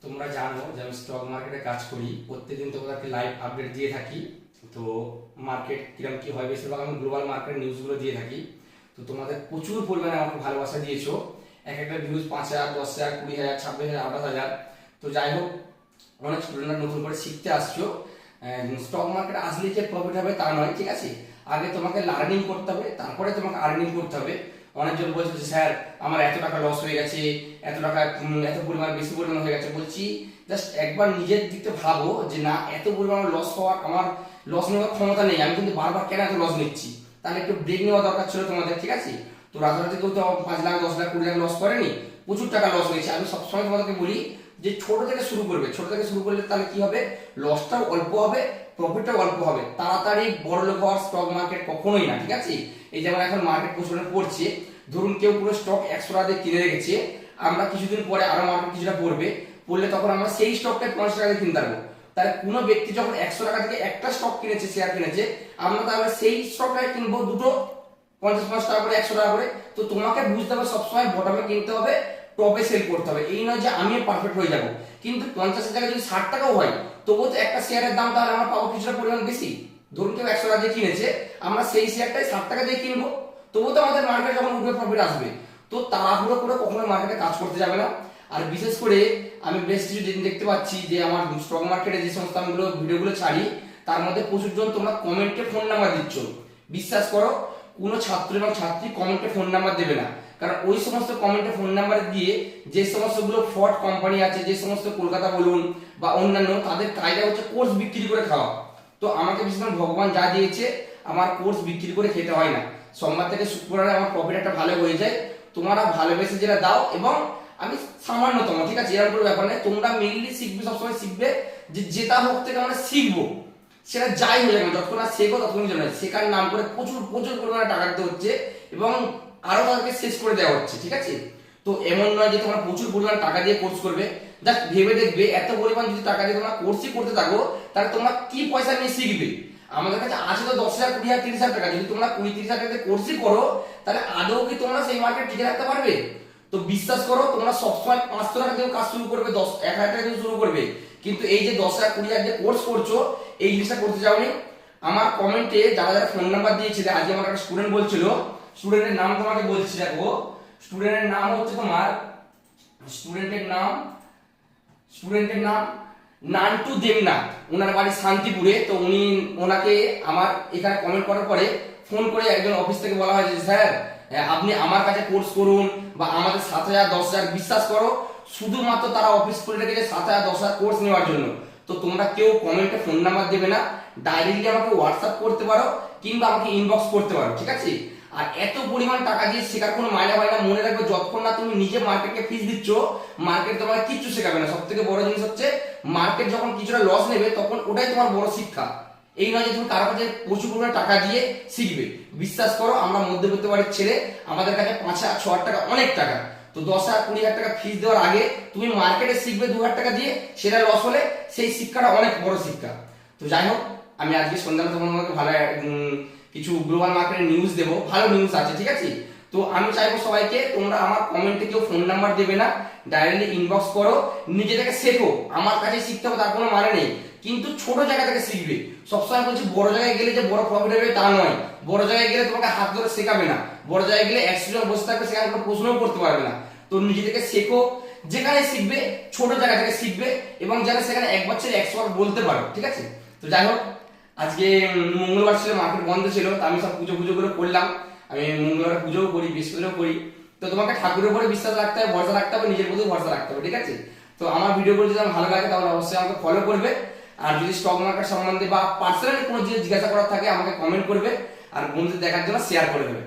তোমরা জানো যে আমি স্টক মার্কেটে কাজ করি, প্রত্যেকদিন তোমাদেরকে লাইভ আপডেট দিয়ে থাকি। তো মার্কেট কিরকম কি হয়, বেশিরভাগ আমি গ্লোবাল মার্কেট নিউজগুলো দিয়ে থাকি। তো তোমাদের প্রচুর পরিমাণে আমাকে ভালোবাসা দিয়েছো। এক একটা ভিউজ 5,000, 10,000, 20,000, 26,000, 28,000। তো যাই হোক, অনেক স্টুডেন্টরা নতুন করে শিখতে আসছো। স্টক মার্কেট আসলে যে প্রফিট হবে তা নয়, ঠিক আছে? আগে তোমাকে লার্নিং করতে হবে, তারপরে তোমাকে আর্নিং করতে হবে। অনেকজন বলছে যে স্যার আমার এত টাকা লস হয়ে গেছে, এত টাকা এত পরিমাণ বেশি পরিমাণ হয়ে গেছে। বলছি জাস্ট একবার নিজের দিকটা ভাবো যে না, এত পরিমাণ লস হওয়ার আমার লস নেওয়ার ক্ষমতা নেই, আমি কিন্তু বারবার কেন এত লস নিচ্ছি? তাহলে একটু ব্রেক নেওয়া দরকার ছিল তোমাদের, ঠিক আছে? তো রাতারাতি কেউ তো 5 লাখ, 10 লাখ, 20 লাখ লস করেনি, প্রচুর টাকা লস হয়েছে। আমি সবসময় তোমাদেরকে বলি যে ছোট থেকে শুরু করবে, ছোট থেকে শুরু করলে তাহলে কি হবে, লসটাও অল্প হবে, প্রফিটটাও অল্প হবে। তাড়াতাড়ি বড় লোক হওয়ার স্টক মার্কেট কখনোই না, ঠিক আছে? এই যেমন এখন মার্কেট প্রচুর পড়ছে, ধরুন কেউ পুরো স্টক 100 টাকা দিয়ে কিনে রেখেছে, আমরা কিছুদিন পরে আরো মার্কেট কিছুটা পড়লে তখন আমরা সেই স্টকটা 50 টাকা দিয়ে কিনতে পারবো। তাহলে কোনো ব্যক্তি যখন 100 টাকা থেকে একটা স্টক কিনেছে, শেয়ার কিনেছে, আমরা তাহলে সেই স্টকটাই কিনবো দুটো, 50 টাকা করে, 100 টাকা করে। তো তোমাকে বুঝতে হবে সবসময় বটমে কিনতে হবে, টপে সেল করতে হবে। এই নয় যে আমি পারফেক্ট হয়ে যাব, কিন্তু 50 টাকা যদি 60 টাকাও হয়, তবুও তো একটা শেয়ারের দাম তাহলে আমরা পাবো কিছুটা পরিমাণ বেশি। ধরুন কেউ 100 টাকা দিয়ে কিনেছে, আমরা সেই শেয়ারটাই 60 টাকা দিয়ে কিনবো, তবুও তো আমাদের মার্কেটে যখন উঠবে প্রফিট আসবে। তো তাড়াহুড়ো করে কখনো মার্কেটে কাজ করতে যাবে না। আর বিশেষ করে আমি বেশ কিছু দিন দেখতে পাচ্ছি যে আমার স্টক মার্কেটে যে সমস্ত আমি ভিডিওগুলো ছাড়ি, তার মধ্যে প্রচুর জন তোমরা কমেন্টে ফোন নাম্বার দিচ্ছ। বিশ্বাস করো, কোনো ছাত্র এবং ছাত্রী কমেন্টে ফোন নাম্বার দেবে না, কারণ ওই সমস্ত কমেন্টে ফোন নাম্বার দিয়ে যে সমস্ত গুলো ফ্রড কোম্পানি আছে, যে সমস্ত কলকাতা বলুন বা অন্যান্য, তাদের কায়দা হচ্ছে কোর্স বিক্রি করে খাওয়া। তো আমাকে বিশেষ করে ভগবান যা দিয়েছে, আমার কোর্স বিক্রি করে খেতে হয় না। সোমবার থেকে শুক্রবারে আমার প্রফিট একটা ভালো হয়ে যায়। তোমরা ভালোবেসে যেটা দাও, এবং আমি সামান্যতম, ঠিক আছে, এরকম কোনো ব্যাপার নেই। তোমরা মেইনলি শিখবে, সবসময় শিখবে যে যেটা হোক থেকে আমরা শিখবো, সেটা যাই হয়ে যাবে, যতক্ষণ না শেখো ততক্ষণ জানো। শেখার নাম করে প্রচুর প্রচুর পরিমাণে টাকা দিতে হচ্ছে, এবং আরো তাদেরকে শেষ করে দেওয়া হচ্ছে, ঠিক আছে? তো এমন নয় যে তোমরা প্রচুর পরিমাণ টাকা দিয়ে কোর্স করবে। জাস্ট ভেবে দেখবে, এত পরিমাণ যদি টাকা দিয়ে তোমরা কোর্সই করতে থাকো, তাহলে তোমরা কি পয়সা নিয়ে শিখবে? আমাদের কাছে আছে তো 10,000, 20,000, 30,000 টাকা। যদি তোমরা 20-30,000 টাকা দিয়ে কোর্সই করো, তাহলে আদৌ কি তোমরা সেই মার্কেট টিকে রাখতে পারবে? তো বিশ্বাস করো, তোমরা সবসময় 500 টাকা দিয়ে কাজ শুরু করবে, 1,000 টাকা দিয়ে শুরু করবে, কিন্তু এই যে 10,000, 20,000 দিয়ে কোর্স করছো, এই জিনিসটা করতে যাওনি। আমার কমেন্টে যারা যারা ফোন নাম্বার দিয়েছিল, আজকে আমার একটা স্টুডেন্ট বলছিল, স্টুডেন্টের নাম তোমাকে বলছি, দেখো স্টুডেন্টের নাম হচ্ছে তোমার, স্টুডেন্টের নাম নান্টু দেবনাথ, ওনার বাড়ি শান্তিপুরে। তো ওনাকে আমার এখানে কমেন্ট করার পরে ফোন করে একজন অফিস থেকে বলা হয় যে স্যার আপনি আমার কাছে কোর্স করুন, বা আমাদের 7,000, 10,000, বিশ্বাস করো শুধুমাত্র তারা অফিস খুলে রেখেছে 7,000, 10,000 কোর্স নেওয়ার জন্য। তো তোমরা কেউ কমেন্টে ফোন নাম্বার দেবে না, ডাইরেক্টলি আমাকে হোয়াটসঅ্যাপ করতে পারো, কিংবা আমাকে ইনবক্স করতে পারো, ঠিক আছে? আর এত পরিমাণ টাকা দিয়ে শেখার কোনো মায়না হয় না। মনে রাখবে, যতক্ষণ না তুমি নিজে মার্কেটকে ফিস দিচ্ছ, মার্কেট তোমাকে কিচ্ছু শেখাবে না। সব থেকে বড় জিনিস হচ্ছে, মার্কেট যখন কিছুটা লস নেবে, তখন ওটাই তোমার বড় শিক্ষা। এই নয় যে তুমি কারো কাছে প্রচুর পরিমাণে টাকা দিয়ে শিখবে। বিশ্বাস করো, আমরা মধ্যবিত্ত বাড়ির ছেলে, আমাদের কাছে 5,000, 6,000 টাকা অনেক টাকা। তো 10,000, 20,000 টাকা ফিস দেওয়ার আগে তুমি মার্কেটে শিখবে 2,000 টাকা দিয়ে, সেটা লস হলে সেই শিক্ষাটা অনেক বড় শিক্ষা। তো যাই হোক, আমি আজকে সন্ধ্যাবেলা তোমাকে ভালো কিছু গ্লোবাল মার্কেটের নিউজ দেবো, ভালো নিউজ আছে, ঠিক আছে? তো আমি চাইবো সবাইকে, তোমরা আমার কমেন্টে কেউ ফোন নাম্বার দেবে না, ডাইরেক্টলি ইনবক্স করো, নিজে থেকে শেখো। আমার কাছে শিখতে হবে তার কোনো মানে নেই, কিন্তু ছোট জায়গা থেকে শিখবে। সবসময় বলছি, বড় জায়গায় গেলে যে বড় প্রফিট হবে তা নয়। বড় জায়গায় গেলে তোমাকে হাত ধরে শেখাবে না, বড় জায়গায় গেলে 100 জন বসে থাকবে, সেখানে কোনো প্রশ্নও করতে পারবে না। তো নিজে থেকে শেখো, যেখানে শিখবে ছোট জায়গা থেকে শিখবে, এবং যারা সেখানে একবার ছেড়ে 100 বার বলতে পারো, ঠিক আছে? তো যাই হোক, আজকে মঙ্গলবার ছিল, মার্কেট বন্ধ ছিল, তো আমি সব পুজো করে করলাম। আমি মঙ্গলবার পুজোও করি, বৃহস্পতিও করি। তো তোমাকে ঠাকুরের উপরে বিশ্বাস রাখতে হবে, ভরসা রাখতে হবে, নিজের প্রতি ভরসা রাখতে হবে, ঠিক আছে? তো আমার ভিডিওগুলো যদি ভালো লাগে, তাহলে অবশ্যই আমাকে ফলো করবে। আর যদি স্টক মার্কেট সম্বন্ধে বা পার্সোনালি কোনো জিনিস জিজ্ঞাসা করার থাকে, আমাকে কমেন্ট করবে, আর বন্ধুদের দেখার জন্য শেয়ার করে দেবে।